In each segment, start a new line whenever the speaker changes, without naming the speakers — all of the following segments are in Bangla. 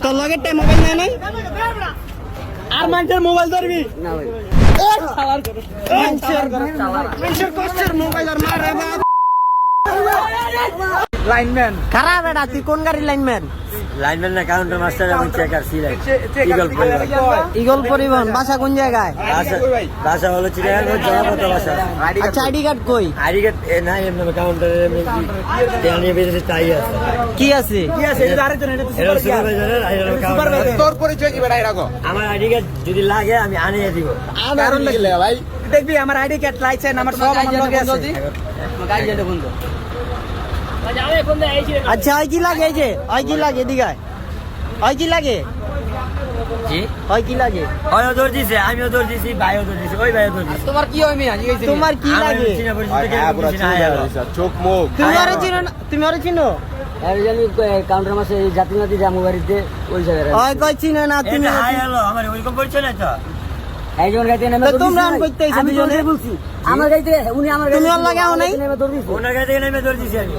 তোর লগে মোবাইল নাই নাই আর মানুষের মোবাইল ধরবি না ভাই মানুষের কষ্টের মোবাইল আর মারে লাইনম্যান খারাপ এটা তুই কোন গাড়ি লাইনম্যান
লাইনম্যান না কাউন্টার মাস্টার এবং চেকার সিলাই
ইগল পরিবহন বাসা কোন জায়গায়
বাসা হলো চিড়িয়াখানা জনপদ বাসা।
আচ্ছা আইডি কার্ড কই?
আইডি কার্ড নাই এমনি কাউন্টারে নিয়ে বেরিয়েছে তাই আছে।
কি আছে
তোর পরিচয় কি বেটা এরকম?
আমার আইডি কার্ড যদি লাগে আমি আনিয়ে দিব।
কারণ লাগলে ভাই
দেখবি আমার আইডি কার্ড লাইসেন্স আমার সব আমার লগে আছে। আচ্ছা হয় কি লাগে এই যে হয় কি লাগে দিঘায় হয় কি লাগে
জি
হয় কি লাগে
ওইও দৌড় দিছে আমিও দৌড় দিছি ভাইও দৌড় দিছে ওই ভাইও দৌড় দিছে।
তোমার কি হয় মিয়া তোমার কি লাগে
চোখ মুখ
তুমি আরে চিনো না তুমি আরে চিনো
কাউন্টার মাসে যাত্রী নাতি জামু বাড়িতে ওই জায়গায়
হয় কই চিনো না তুমি
হাই হ্যালো আমার ওইরকম পরিচয় না তো একজন গাইতে নেমে
তো তোমরা আন কইতে আইছো দুজনে
বলছি আমার গাইতে উনি আমার
তুমি ওর লাগে আও নাই
ওনার গাড়ি থেকে নেমে দৌড় দিছি আমি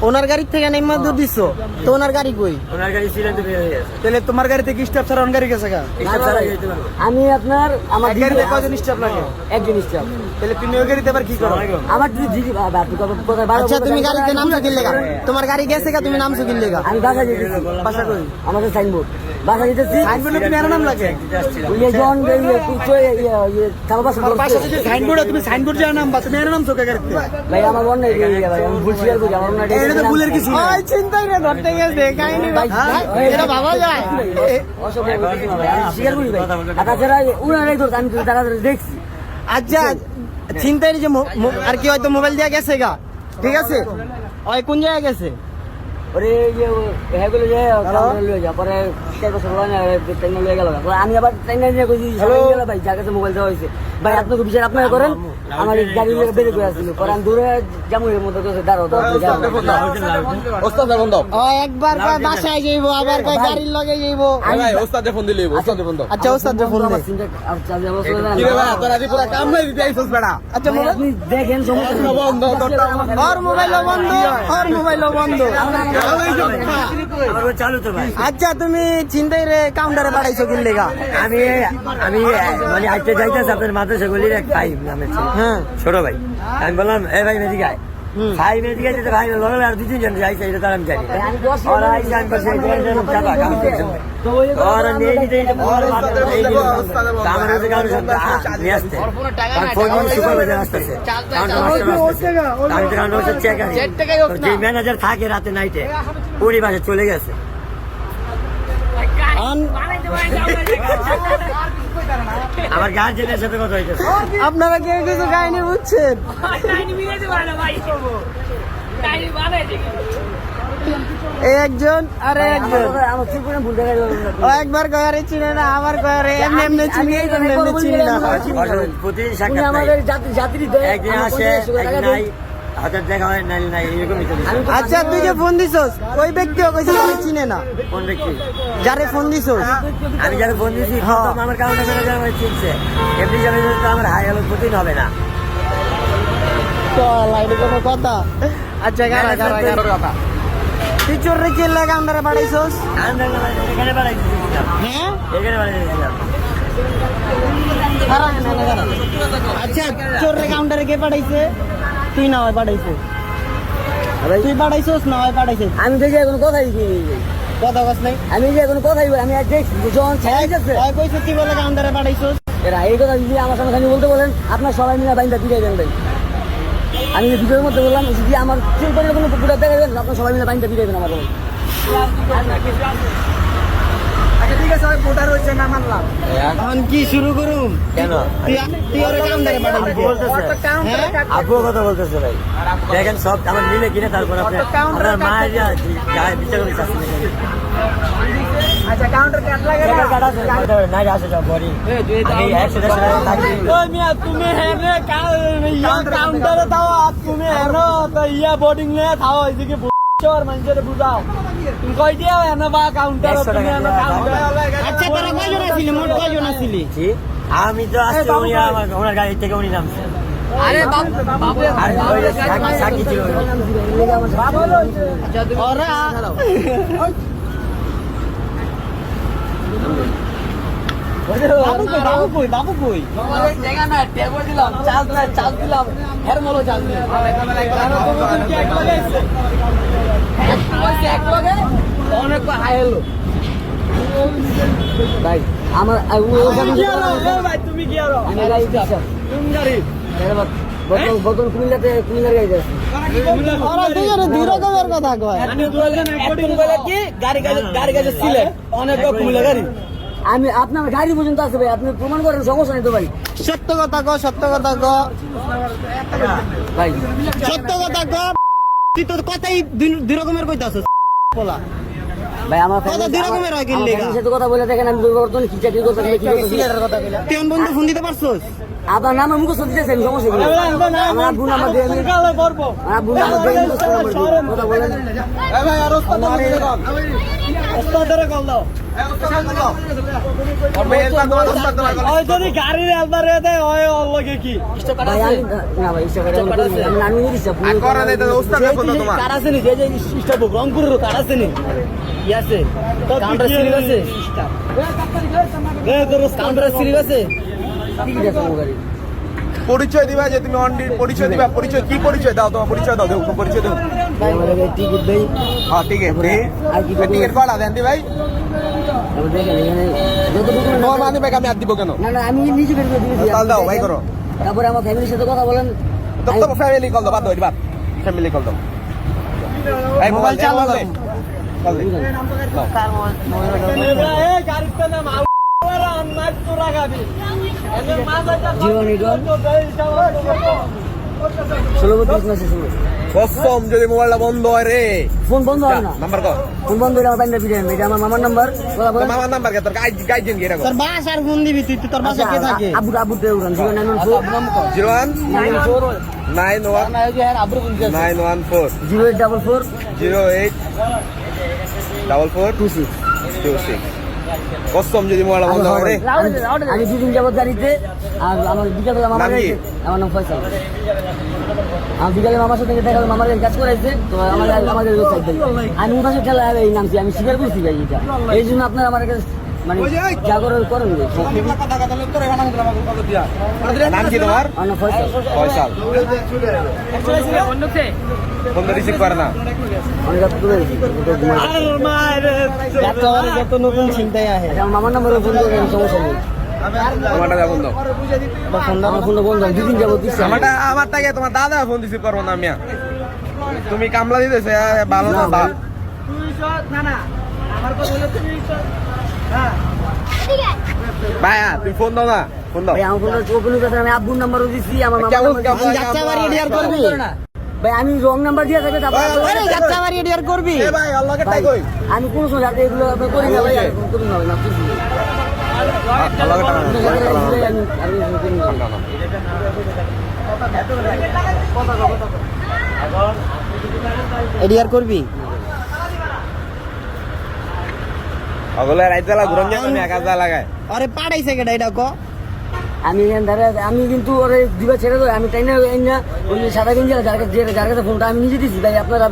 ওনার গাড়ি থেকে নেমে দূর দিছো তো ওনার গাড়ি কই?
ওনার গাড়ি ছিল তো বের হয়ে গেছে।
তাহলে তোমার গাড়ি থেকে স্টাফ ছাড়া ওনার গাড়ি গেছে গা?
স্টাফ ছাড়া যেতে পারবো আমি আপনার আমার
গাড়িতে কয়জন স্টাফ লাগে?
একজন স্টাফ।
তাহলে তুমি ওই গাড়িতে আবার কি করো?
আমার যদি দিদি বাবা কোথায়
আচ্ছা তুমি গাড়িতে নামছো কি লাগা? তোমার গাড়ি গেছে গা তুমি নামছো কি লাগা?
আমি বাসা যেতেছি
বাসা কই?
আমাদের সাইনবোর্ড বাসা যেতেছি
সাইনবোর্ডে তুমি এর নাম লাগে?
ওই যে জন
বাসা যদি সাইনবোর্ডে তুমি সাইনবোর্ড জানা নাম বা তুমি এর নাম চোখে গাড়িতে
ভাই আমার মন নাই ভাই আমি ভুল স্বীকার করি আমার মন নাই
এটা তো ভুলের কিছু না ওই চিন্তাই রে ধরতে গেছে কাহিনী ভাই এটা ভাবা যায়
স্বীকার করি ভাই তাছাড়া উনারাই ধরছে আমি তারা দেখছি।
আচ্ছা চিন্তাই যে আর কি হয়তো মোবাইল দিয়ে গেছে গা ঠিক আছে ওই কোন জায়গায় গেছে
ওরে যে হ্যাঁ বলে যে লয়ে যা পরে 4 বছর হলো না ট্রেন লয়ে গেল আমি আবার ট্রেন নিয়ে কইছি ভাই যার কাছে মোবাইল দেওয়া হয়েছে ভাই আপনাকে বিচার আপনারা করেন আমার গাড়ি বের করে আসছিল পরে আমি দূরে জামুরের মধ্যে কাছে দাঁড়াও
ওস্তাদ ফোন দাও
ও একবার কয় বাসায় যাইবো আবার কয় গাড়ির লগে যাইবো
ভাই ওস্তাদে ফোন দিলি ওস্তাদে ফোন দাও
আচ্ছা ওস্তাদ ফোন দে
কি রে ভাই তোর আজ পুরো কাম নাই দিতে আইছস বেটা
আচ্ছা
আপনি দেখেন সমস্যা
বন্ধ তোরটা
ওর মোবাইল বন্ধ ওর মোবাইল বন্ধ
আমার চালু তো ভাই।
আচ্ছা তুমি চিন্তাই রে কাউন্টারে পাঠাইছো কি লেগা?
আমি আমি মানে আজকে যাইতেছি আপনার মাদ্রাসা গলির এক ভাই নামের ছিল
হ্যাঁ
ছোট ভাই আমি বললাম এ ভাই মেদিকে আয় ভাই মেদিকে যেতে ভাই লগে আর 2-3 জন যাইছে এটা তার আমি জানি ওরা আইসা আমি বসে যাবা কাম করছে ওরা নিয়ে দিতে আমার কাছে কাউন্টার সাথে নিয়ে আসতে ফোন সুপারভাইজার আসতেছে কাউন্টার মাস্টার আসতেছে আমি তো কাউন্টার মাস্টার চেক করি যে ম্যানেজার থাকে রাতে নাইটে উনি বাসে চলে গেছে। আমার গার্জেনের সাথে কথা হইতেছে
আপনারা কেউ কিছু কাহিনী বুঝছেন একজন আরে একজন ও একবার গয়ারে চিনে না আবার গয়ারে এমনি এমনি চিনি এমনি চিনি না
প্রতিদিন সাক্ষাৎ একদিন আসে একদিন নাই হাতের দেখা হয় নাই নাই এরকমই
আচ্ছা তুই যে ফোন দিছস ওই ব্যক্তিও কইছে আমি চিনে না
কোন ব্যক্তি
যারে ফোন দিছস
আমি যারা ফোন দিয়েছি আমার কাউন্টার ম্যানেজার আমার চিনছে এমনি যাবে তো আমার হাই হলো প্রতিদিন হবে না
তো লাইনে কোনো কথা আচ্ছা গাড়া গাড়া তুই চোর রে কেলা কাউন্টারে পাঠাইছস
এখানে বাড়াইছি
হ্যাঁ
এখানে বাড়াইছিলাম
আচ্ছা চোর রে কাউন্টারে কে পাঠাইছে তুই না হয় পাঠাইছে তুই পাঠাইছস না হয় পাঠাইছে
আমি দেখি এখন কথাই
কথা কস নাই
আমি যে এখন কথাই আমি আর দেখছি যখন ছেড়ে যাচ্ছে
ওই কইছে কি বলে কাউন্টারে পাঠাইছস
এরা এই কথা যদি আমার সামনে খালি বলতে বলেন আপনার সবাই মিলে বাইন্দা পিটাই দেন ভাই আমি ভিডিওর মধ্যে বললাম যদি আমার চিল করে কোনো পুকুরা দেখা দেন আপনার সবাই মিলে বাইন্দা পিটাই দেন আমার
আচ্ছা ঠিক আছে ওই ভোটার হইছে না মানলাম এখন কি শুরু করুম
কেন
তুই ওরে কাউন্টারে পাঠাইলি
আব্বু কথা বলতেছে ভাই দেখেন সব আমার মিলে কিনে তারপর আপনার মায়ের বিচার করে
আচ্ছা কাউন্টার কাট লাগে না
নাই আসে সব বডি আমি 110 টাকা থাকি
ওই মিয়া তুমি হেনে কাউন্টারে দাও আর তুমি হেনো তো ইয়া বোর্ডিং নিয়ে থাও এদিকে চোর মানুষের বুঝাও তুমি কই দিও হেনো বা কাউন্টার তুমি হেনো কাউন্টার আচ্ছা তোরা কয়জন আছিলি মোট কয়জন আছিলি
আমি তো আসছি উনি আমার ওনার গাড়ি থেকে উনি নামছে
আরে বাবু
আর ওই যে সাকি ছিল বাবু
ওরা বাবু কই জায়গা না টেবল দিলাম চাল দিলাম হের মলো চাল দিলাম এক লগে অনেক হাই হলো ভাই আমার ভাই তুমি কি আরো আমি গাড়ি দিছি তুমি গাড়ি বদল কুমিল্লার গাড়ি যাচ্ছে ওরা দুজনে দুই রকমের কথা কয় আমি দুজন একজন বলে কি গাড়ি গাড়ি সিলেট অনেক কুমিল্লা গাড়ি আমি আপনার গাড়ি পর্যন্ত আছে ভাই আপনি প্রমাণ করেন সমস্যা নেই তো ভাই সত্য কথা ক ভাই সত্য কথা ক তুই তো কথাই দুই রকমের কইতাছস পোলা ভাই আমার কথা দুই রকমের হয় কিনলে সাথে কথা বলে দেখেন আমি পরিবর্তন কি চাকরি করতে কি সিলেটের কথা কইলা তুই বন্ধু ফোন দিতে পারছস আপনার নাম মুখস্থ দিতেছেন সমস্যা কি আমার আব্বু নাম্বার দিয়ে আমি কালে করব আব্বু নাম্বার দিয়ে কথা বলেন এ ভাই আর ওস্তাদের কল দাও ওই যদি গাড়ির এলবারে দেয় ওই অলগে কি ভাই আমি না ভাই ইচ্ছা করে আমি নানি দিছি
আর করা নাই তো ওস্তাদের ফোন তোমার
কার আছে নি যে স্টপ রংপুরের কার আছে নি ইয়াছে কাউন্টার সিরিজ আছে এ তোর কাউন্টার সিরিজ আছে ঠিক আছে গাড়ি
পরিচয় দিবা যে তুমি অন পরিচয় দিবা পরিচয় কি পরিচয় দাও তোমার পরিচয় দাও দেখো পরিচয় দাও
ভাই আমার টিকিট দেই
হ্যাঁ ঠিক আছে টিকিট করা দেন দি ভাই তোমার মানে ভাই আমি আর দিব কেন
না আমি নিজে বের করে দিয়েছি
কল দাও ভাই করো
তারপরে আমার ফ্যামিলির সাথে কথা বলেন
তো ফ্যামিলি কল দাও বাদ দাও বাদ ফ্যামিলি কল দাও এই মোবাইল চালু করো কল দে কার মোবাইল এ গাড়িতে নাম আওয়ারা আনমার তোরা গাবি এনে মাঝাটা
জীবনী ডন 16 মাসে শুরু
কসম যদি মোবাইলটা বন্ধ হয় রে
ফোন বন্ধ হয় না
নাম্বার কো
ফোন বন্ধ হলে আমার বাইন্দা দিবেন এটা আমার মামার নাম্বার বলা বলেন
মামার নাম্বার কে তোর গাইড দিন কি এটা
তোর বাসার ফোন দিবি তুই তোর বাসা কে থাকে আবু তে উড়ান
01 91
আবু ফোন
914
0844
08 44
26
26 কসম যদি মোবাইলটা বন্ধ হয় রে
আমি দুদিন যাবত গাড়িতে আর আমার বিকালে মামার
নাম কি?
গাড়িতে আমার নাম ফয়সাল আমি বিকালে মামার সাথে দেখা গেল মামার কাজ করাইছে তো আমাদের আমি উঠাসে ঠেলা এই নামছি আমি স্বীকার করছি ভাই এটা এই জন্য আপনার আমার কাছে মানে যা করেন
নাম কি তোমার
আমার নাম ফয়সাল
ফয়সাল ফোন রিসিভ করে না
অনেক রাত করে যত নতুন চিন্তায় আহে মামার নাম্বারে ফোন করে সমস্যা নেই
তোমারটা যা বন্ধ
আমার ফোনটা বন্ধ দুদিন যাবত দিচ্ছে
আমার টাকা তোমার দাদা ফোন রিসিভ করবো না মিয়া তুমি কামলা দিতেছে ভালো না বাপ ভাইয়া তুমি ফোন দাও না ফোন দাও
ভাই আমার ফোনটা ওপেন করতে আমি আব্বুর নাম্বারও দিছি আমার মামার
কেমন
নাম্বার যাচ্ছাবাড়ি এডিআর করবি ভাই আমি রং নাম্বার দিয়ে থাকে তারপরে যাচ্ছাবাড়ি এডিআর করবি
এ ভাই আল্লাহকে টাই কই
আমি কোন সময় যাতে এগুলো আপনি করি না ভাই করি না ভাই না কিছু
আল্লাহকে টাকা
এডিআর করবি
ওগুলো রাইতবেলা ঘুরন যাবে না একা যা লাগায়
আরে পাড়াইছে কেডা এটা কো আমি কিন্তু ওরে দিবা ছেড়ে দেব আমি তাই না ওই সাদা গেঞ্জি যার কাছে ফোনটা আমি নিজে দিছি ভাই আপনারা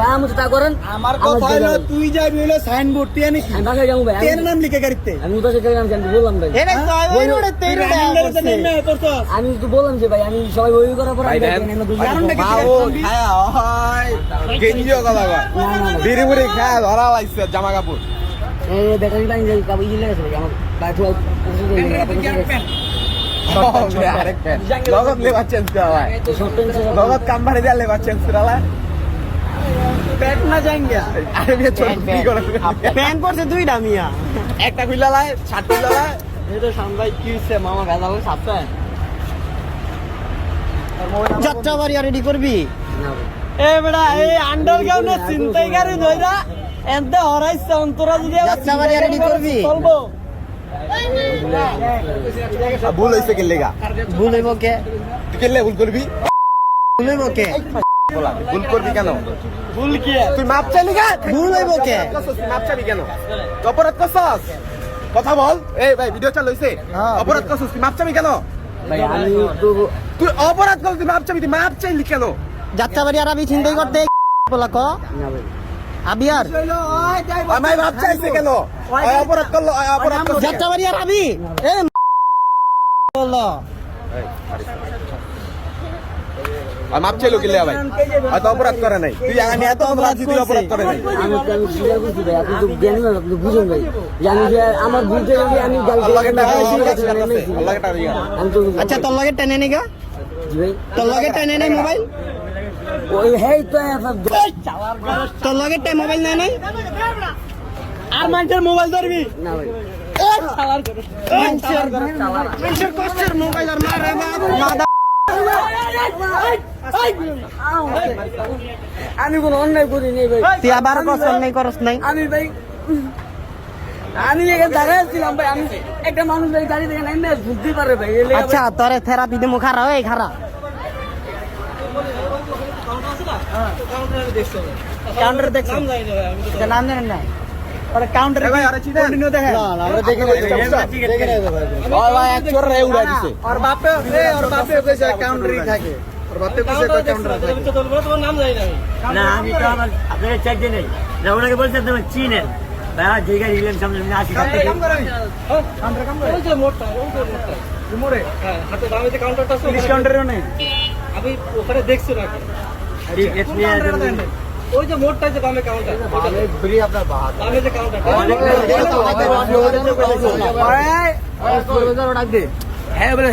যা মতো তা করেন
আমার কথা হলো তুই যাবি হলো সাইনবোর্ড তুই আনিস
আমি বাসায় যাবো ভাই
তের নাম লিখে গাড়িতে
আমি উদাসে গেলাম জানি বললাম ভাই আমি তো বললাম যে ভাই আমি সবাই ওই করার পর
গেঞ্জিও কথা কয় বিড়ি বুড়ি খায় ধরা লাগছে জামা কাপড়
ব্যাটারি পানি কাপড় ইয়ে লেগেছে ভাই আমার বাইরে
লগত লেবার চেঞ্জ করা হয় লগত কাম বাড়ি দেওয়া লেবার চেঞ্জ করা হয়
পেট না যাঙ্গা
আরে মেয়ে ছোট কি করে
প্যান্ট পরছে দুইটা মিয়া
একটা খুলে লাই শার্ট খুলে লাই
এই তো সামলাই কি হইছে মামা ভেজাল সাতটা যাত্রা বাড়ি রেডি করবি এ বেটা এই আন্ডারগ্রাউন্ডে চিন্তাই গাড়ি ধইরা এনতে হরাইছে অন্তরা যদি যাত্রা বাড়ি রেডি করবি চলবো
ভুল হয়েছে কে লেগা
ভুল হইব কে
তুই কেলে ভুল করবি
ভুল হইব কে
ভুল করবি কেন
ভুল কি
তুই মাপ চাইলি গা
ভুল হইব কে
মাপ চাবি কেন অপরাধ করছস কথা বল এই ভাই ভিডিও চালু হইছে অপরাধ করছস তুই মাপ চাবি কেন
ভাই আমি তো
তুই অপরাধ করছিস তুই মাপ চাবি তুই মাপ চাইলি কেন
যাত্রা বাড়ি আর আমি চিন্তাই করতে বলা ক না ভাই
আবিয়ার
ভাই ভাব চাইছে কেন অপরাধ করলো অপরাধ করলো
যাত্রাবাড়ি আর আবি এ বললো
মাপ চাইলো কি ভাই হয়তো অপরাধ করে নাই তুই আমি এত অপরাধ তুই অপরাধ করে নাই
আমি ক্লিয়ার করছি ভাই, আপনি তো জ্ঞানী মানুষ, আপনি তো বুঝুন ভাই যে আমি যে আমার ভুলতে গেলে আমি
আল্লাহকে টাকা আল্লাহকে টাকা
আমি তো
আচ্ছা তোর লগে টেনে নি গা
জি ভাই,
তোর লগে টেনে নাই মোবাইল
ওই হেই তো
তোর লগে মোবাইল নাই নাই
আর মানুষের মোবাইল ধরবি
না ভাই,
মানুষের কষ্টের মোবাইল আর মারে মাদা
আমি কোনো অন্যায় করিনি ভাই,
তুই আবার কষ্ট নাই করস নাই
আমি ভাই আমি এখানে দাঁড়াচ্ছিলাম ভাই, আমি একটা মানুষ ভাই গাড়ি থেকে নাইমে বুঝতে পারে ভাই, এলে
আচ্ছা তোরে থেরাপি দিমু খারা ওই খারা কাউন্টার দেখছ নাম জানেন না ওরে কাউন্টারে
ভাই আরে চিনেন
কন্টিনিউ দেখে
আমরা দেখে ও ভাই এক চোর রে উড়াই দিছে
ওর বাপে কইছে কাউন্টারই থাকে ওর বাপে কইছে কাউন্টার থাকে
তোমার নাম জানি না আমি।
না আমি তো আমার আপনাকে চেক দিয়ে নেই না, ওনাকে বলছি আপনি চিনেন ভাই, আমার যে গাড়ি ইলেন সামনে আমি আসি
ওই যে মোড়টা, ওই যে মোড়টা। হ্যাঁ, হাতে বামে যে কাউন্টারটা আছে,
পুলিশ কাউন্টারেও নেই
আমি ওখানে দেখছি নাকি
ঠিক আছে নিয়ে আসেন।
ওই যে মোড়টা যে বামে কাউন্টার, বামে যে কাউন্টার
হ্যাঁ বলে